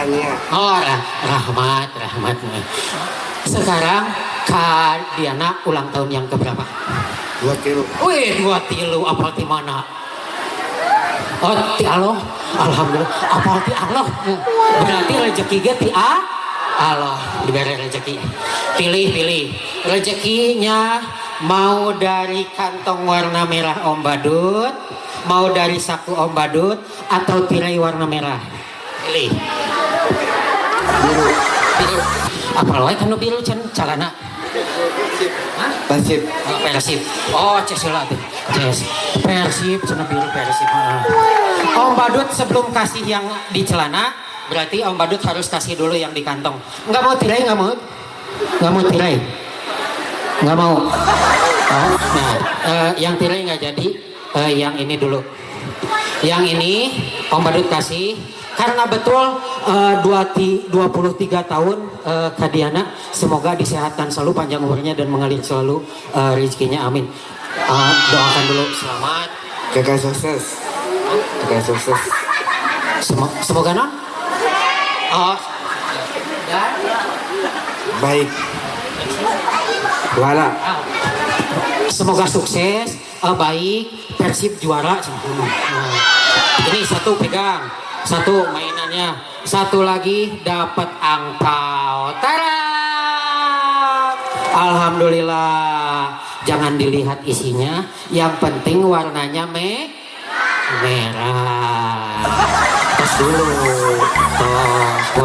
Rahmania. Oh, Rahmat. Sekarang Kak Diana ulang tahun yang keberapa? 2 kilo. Wih, 2 tilu, apal di mana? Oh, ti Allah. Alhamdulillah, apal ti Allah. Berarti rezeki ge ti Allah, diberi rezeki. Pilih. Rezekinya mau dari kantong warna merah Om Badut, mau dari saku Om Badut, atau tirai warna merah. Pilih. Biru. Apal wae kanu biru can carana? Hah? Persib. Oh, Persib. Oh, Cesula tuh. Persib, cenah biru Persib. Om Badut sebelum kasih yang di celana, berarti Om Badut harus kasih dulu yang di kantong. Enggak mau tirai, enggak mau? Enggak mau tirai? Enggak mau. Oh, nah, yang tirai enggak jadi. Yang ini dulu. Yang ini Om Badut kasih karena betul 23 tahun Kak Diana, semoga disehatkan selalu, panjang umurnya dan mengalir selalu rezekinya, amin. Doakan dulu selamat. Kakak sukses. Semoga non. Oh, dan Baik. Juara. semoga sukses, baik, Persib juara. Ini satu pegang, satu mainannya, satu lagi dapat angpau. Tara! Alhamdulillah. Jangan dilihat isinya, yang penting warnanya merah. Tos dulu. Tos.